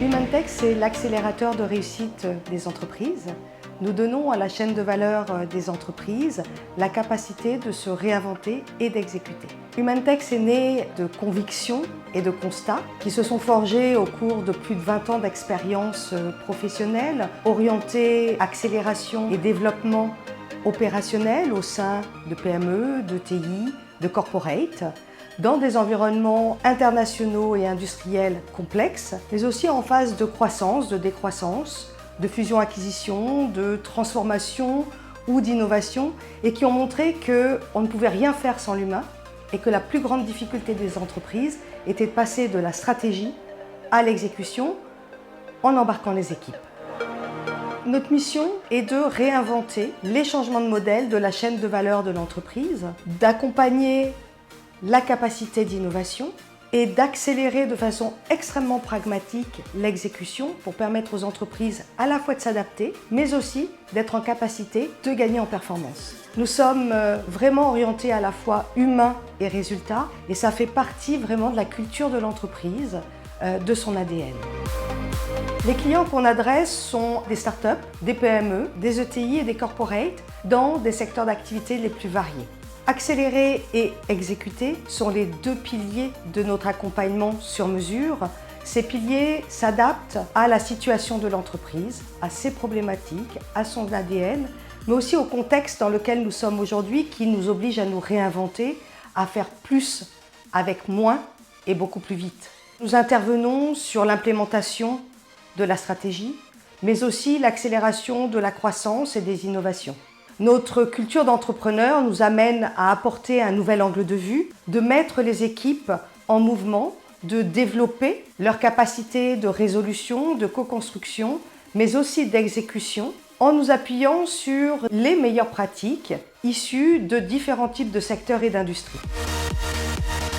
Humantech, c'est l'accélérateur de réussite des entreprises. Nous donnons à la chaîne de valeur des entreprises la capacité de se réinventer et d'exécuter. Humantech est né de convictions et de constats qui se sont forgés au cours de plus de 20 ans d'expérience professionnelle, orientée accélération et développement opérationnel au sein de PME, de TI, de corporate, dans des environnements internationaux et industriels complexes, mais aussi en phase de croissance, de décroissance, de fusion-acquisition, de transformation ou d'innovation, et qui ont montré qu'on ne pouvait rien faire sans l'humain et que la plus grande difficulté des entreprises était de passer de la stratégie à l'exécution en embarquant les équipes. Notre mission est de réinventer les changements de modèle de la chaîne de valeur de l'entreprise, d'accompagner la capacité d'innovation et d'accélérer de façon extrêmement pragmatique l'exécution pour permettre aux entreprises à la fois de s'adapter, mais aussi d'être en capacité de gagner en performance. Nous sommes vraiment orientés à la fois humain et résultat, et ça fait partie vraiment de la culture de l'entreprise, de son ADN. Les clients qu'on adresse sont des startups, des PME, des ETI et des corporates dans des secteurs d'activité les plus variés. Accélérer et exécuter sont les deux piliers de notre accompagnement sur mesure. Ces piliers s'adaptent à la situation de l'entreprise, à ses problématiques, à son ADN, mais aussi au contexte dans lequel nous sommes aujourd'hui qui nous oblige à nous réinventer, à faire plus avec moins et beaucoup plus vite. Nous intervenons sur l'implémentation de la stratégie, mais aussi l'accélération de la croissance et des innovations. Notre culture d'entrepreneur nous amène à apporter un nouvel angle de vue, de mettre les équipes en mouvement, de développer leur capacité de résolution, de co-construction, mais aussi d'exécution, en nous appuyant sur les meilleures pratiques issues de différents types de secteurs et d'industries.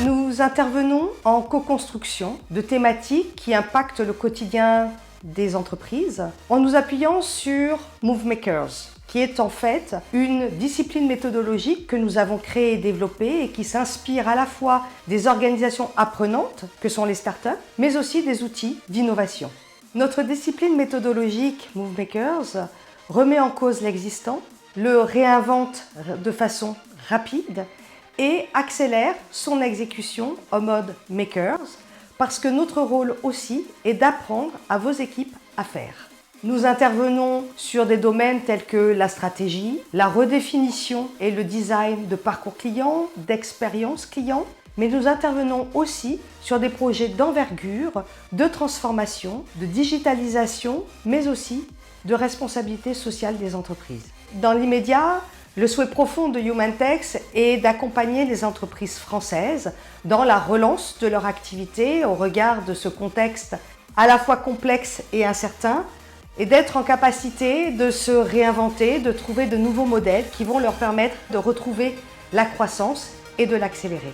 Nous intervenons en co-construction de thématiques qui impactent le quotidien des entreprises, en nous appuyant sur MoveMakers, qui est en fait une discipline méthodologique que nous avons créée et développée et qui s'inspire à la fois des organisations apprenantes, que sont les startups, mais aussi des outils d'innovation. Notre discipline méthodologique MoveMakers remet en cause l'existant, le réinvente de façon rapide et accélère son exécution en mode Makers, parce que notre rôle aussi est d'apprendre à vos équipes à faire. Nous intervenons sur des domaines tels que la stratégie, la redéfinition et le design de parcours client, d'expérience client, mais nous intervenons aussi sur des projets d'envergure, de transformation, de digitalisation, mais aussi de responsabilité sociale des entreprises. Dans l'immédiat, le souhait profond de Humantech est d'accompagner les entreprises françaises dans la relance de leur activité au regard de ce contexte à la fois complexe et incertain, et d'être en capacité de se réinventer, de trouver de nouveaux modèles qui vont leur permettre de retrouver la croissance et de l'accélérer.